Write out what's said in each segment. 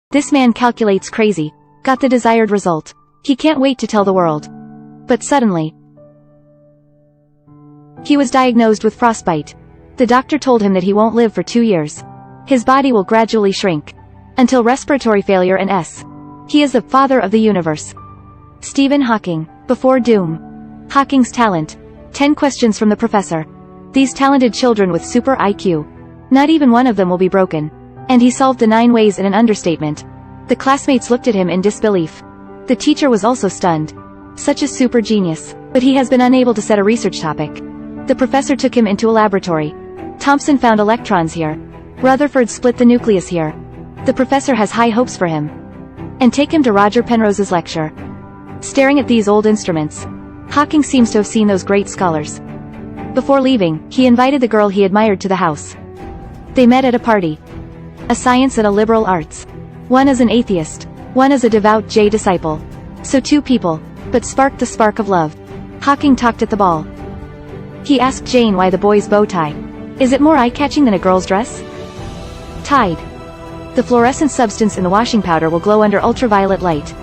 This man calculates crazy. Got the desired result. He can't wait to tell the world. But suddenly, he was diagnosed with frostbite. The doctor told him that he won't live for 2 years. His body will gradually shrink until respiratory failure and he is the father of the universe. Stephen Hawking. Before doom. Hawking's talent. 10 questions from the professor. These talented children with super IQ. Not even one of them will be broken. And he solved the 9 ways in an understatement. The classmates looked at him in disbelief. The teacher was also stunned. Such a super genius. But he has been unable to set a research topic. The professor took him into a laboratory. Thomson found electrons here. Rutherford split the nucleus here. The professor has high hopes for him. And take him to Roger Penrose's lecture. Staring at these old instruments, Hawking seems to have seen those great scholars. Before leaving, he invited the girl he admired to the house. They met at a party. A science and a liberal arts. One is an atheist. One is a devout J disciple. So 2 people, but sparked the spark of love. Hawking talked at the ball. He asked Jane why the boy's bow tie. Is it more eye-catching than a girl's dress? Tied. The fluorescent substance in the washing powder will glow under ultraviolet light.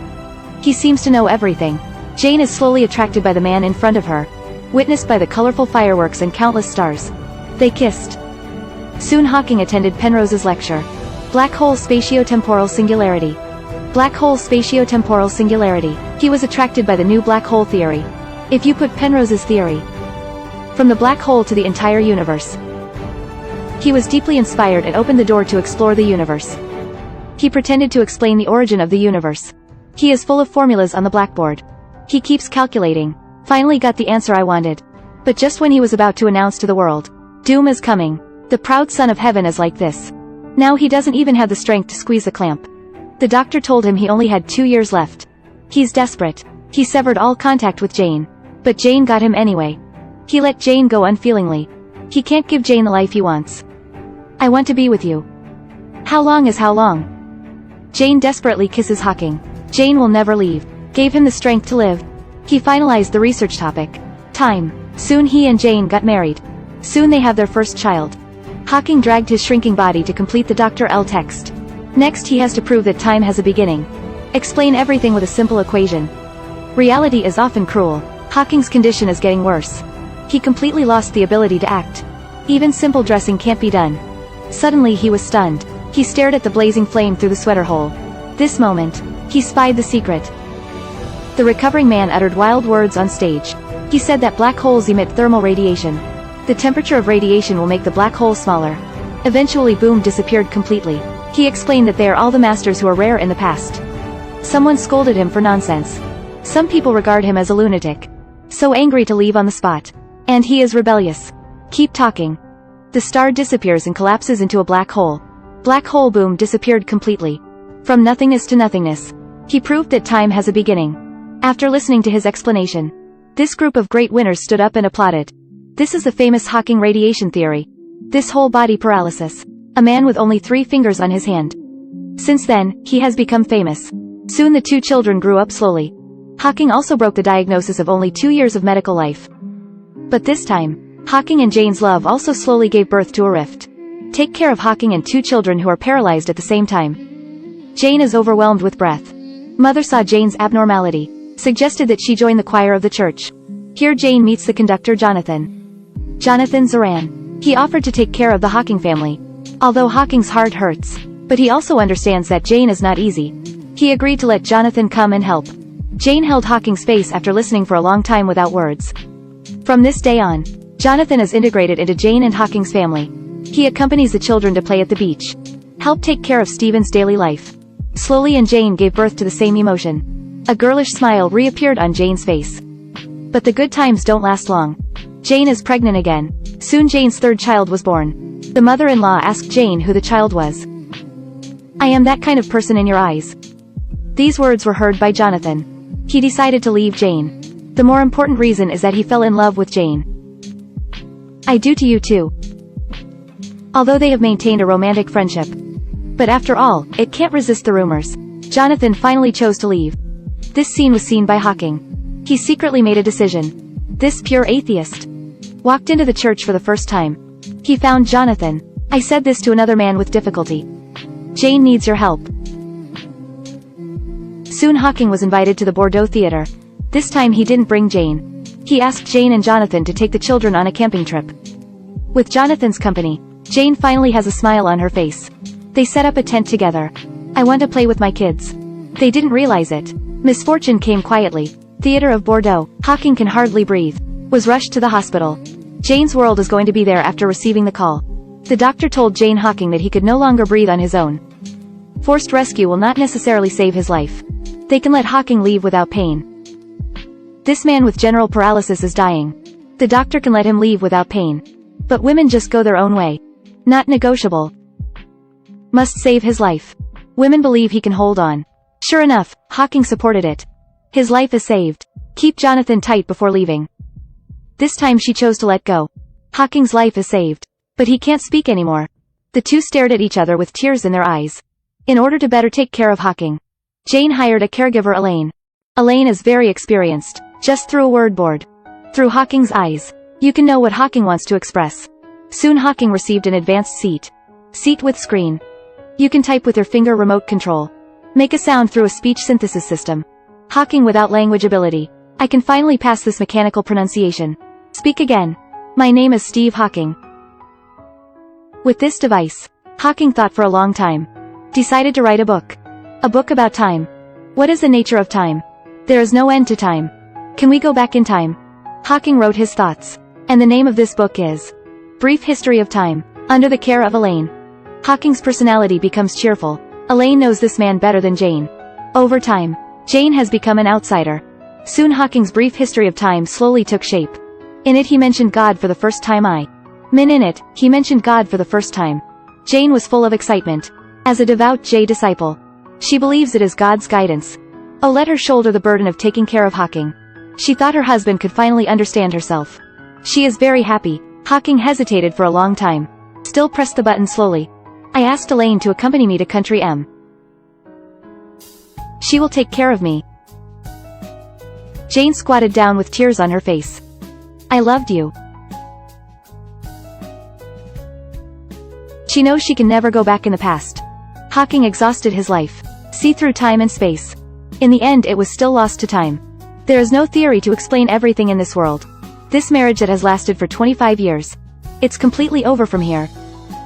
He seems to know everything. Jane is slowly attracted by the man in front of her, witnessed by the colorful fireworks and countless stars. They kissed. Soon Hawking attended Penrose's lecture. Black hole spatiotemporal singularity. Black hole spatiotemporal singularity. He was attracted by the new black hole theory. If you put Penrose's theory from the black hole to the entire universe, he was deeply inspired and opened the door to explore the universe. He pretended to explain the origin of the universe. He is full of formulas on the blackboard. He keeps calculating. Finally got the answer I wanted. But just when he was about to announce to the world, doom is coming. The proud son of heaven is like this. Now he doesn't even have the strength to squeeze the clamp. The doctor told him he only had 2 years left. He's desperate. He severed all contact with Jane. But Jane got him anyway. He let Jane go unfeelingly. He can't give Jane the life he wants. I want to be with you. How long is how long? Jane desperately kisses Hawking. Jane will never leave. Gave him the strength to live. He finalized the research topic. Time. Soon he and Jane got married. Soon they have their first child. Hawking dragged his shrinking body to complete the Dr. L text. Next he has to prove that time has a beginning. Explain everything with a simple equation. Reality is often cruel. Hawking's condition is getting worse. He completely lost the ability to act. Even simple dressing can't be done. Suddenly he was stunned. He stared at the blazing flame through the sweater hole. This moment, he spied the secret. The recovering man uttered wild words on stage. He said that black holes emit thermal radiation. The temperature of radiation will make the black hole smaller. Eventually boom disappeared completely. He explained that they are all the masters who are rare in the past. Someone scolded him for nonsense. Some people regard him as a lunatic. So angry to leave on the spot. And he is rebellious. Keep talking. The star disappears and collapses into a black hole. Black hole boom disappeared completely. From nothingness to nothingness. He proved that time has a beginning. After listening to his explanation, this group of great winners stood up and applauded. This is the famous Hawking radiation theory. This whole body paralysis. A man with only 3 fingers on his hand. Since then, he has become famous. Soon the 2 children grew up slowly. Hawking also broke the diagnosis of only 2 years of medical life. But this time, Hawking and Jane's love also slowly gave birth to a rift. Take care of Hawking and 2 children who are paralyzed at the same time. Jane is overwhelmed with breath. Mother saw Jane's abnormality. Suggested that she join the choir of the church. Here Jane meets the conductor Jonathan. Jonathan Zoran. He offered to take care of the Hawking family. Although Hawking's heart hurts. But he also understands that Jane is not easy. He agreed to let Jonathan come and help. Jane held Hawking's face after listening for a long time without words. From this day on, Jonathan is integrated into Jane and Hawking's family. He accompanies the children to play at the beach. Help take care of Stephen's daily life. Slowly and Jane gave birth to the same emotion. A girlish smile reappeared on Jane's face. But the good times don't last long. Jane is pregnant again. Soon Jane's 3rd child was born. The mother-in-law asked Jane who the child was. I am that kind of person in your eyes. These words were heard by Jonathan. He decided to leave Jane. The more important reason is that he fell in love with Jane. I do to you too. Although they have maintained a romantic friendship. But after all, it can't resist the rumors. Jonathan finally chose to leave. This scene was seen by Hawking. He secretly made a decision. This pure atheist walked into the church for the first time. He found Jonathan. I said this to another man with difficulty. Jane needs your help. Soon Hawking was invited to the Bordeaux Theatre. This time he didn't bring Jane. He asked Jane and Jonathan to take the children on a camping trip. With Jonathan's company, Jane finally has a smile on her face. They set up a tent together. "I want to play with my kids." They didn't realize it. Misfortune came quietly. Theatre of Bordeaux. Hawking can hardly breathe. Was rushed to the hospital. Jane's world is going to be there after receiving the call. The doctor told Jane Hawking that he could no longer breathe on his own. Forced rescue will not necessarily save his life. They can let Hawking leave without pain. This man with general paralysis is dying. The doctor can let him leave without pain. But women just go their own way. Not negotiable. Must save his life. Women believe he can hold on. Sure enough, Hawking supported it. His life is saved. Keep Jonathan tight before leaving. This time she chose to let go. Hawking's life is saved. But he can't speak anymore. The two stared at each other with tears in their eyes. In order to better take care of Hawking, Jane hired a caregiver, Elaine. Elaine is very experienced. Just through a word board. Through Hawking's eyes, you can know what Hawking wants to express. Soon Hawking received an advanced seat. Seat with screen. You can type with your finger remote control. Make a sound through a speech synthesis system. Hawking without language ability. "I can finally pass this mechanical pronunciation. Speak again. My name is Steve Hawking." With this device, Hawking thought for a long time. Decided to write a book. A book about time. What is the nature of time? There is no end to time. Can we go back in time? Hawking wrote his thoughts. And the name of this book is Brief History of Time. Under the care of Elaine. Hawking's personality becomes cheerful. Elaine knows this man better than Jane. Over time, Jane has become an outsider. Soon Hawking's brief history of time slowly took shape. In it he mentioned God for the first time. In it, he mentioned God for the first time. Jane was full of excitement. As a devout J disciple, she believes it is God's guidance. Oh, let her shoulder the burden of taking care of Hawking. She thought her husband could finally understand herself. She is very happy. Hawking hesitated for a long time. Still pressed the button slowly. "I asked Elaine to accompany me to country M. She will take care of me." Jane squatted down with tears on her face. "I loved you." She knows she can never go back in the past. Hawking exhausted his life. See through time and space. In the end it was still lost to time. There is no theory to explain everything in this world. This marriage that has lasted for 25 years. It's completely over from here.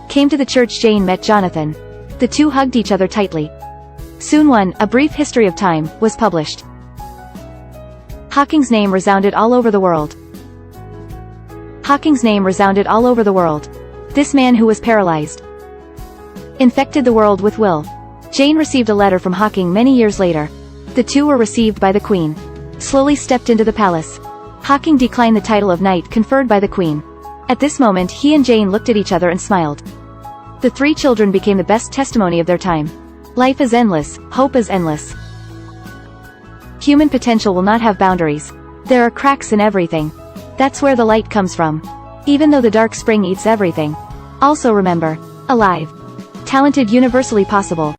Came to the church. Jane met Jonathan. The two hugged each other tightly. Soon A Brief History of Time, was published. Hawking's name resounded all over the world. Hawking's name resounded all over the world. This man who was paralyzed infected the world with will. Jane received a letter from Hawking many years later. The two were received by the Queen. Slowly stepped into the palace. Hawking declined the title of knight conferred by the Queen. At this moment he and Jane looked at each other and smiled. The three children became the best testimony of their time. Life is endless, hope is endless. Human potential will not have boundaries. There are cracks in everything. That's where the light comes from. Even though the dark spring eats everything. Also remember, alive. Talented, universally possible.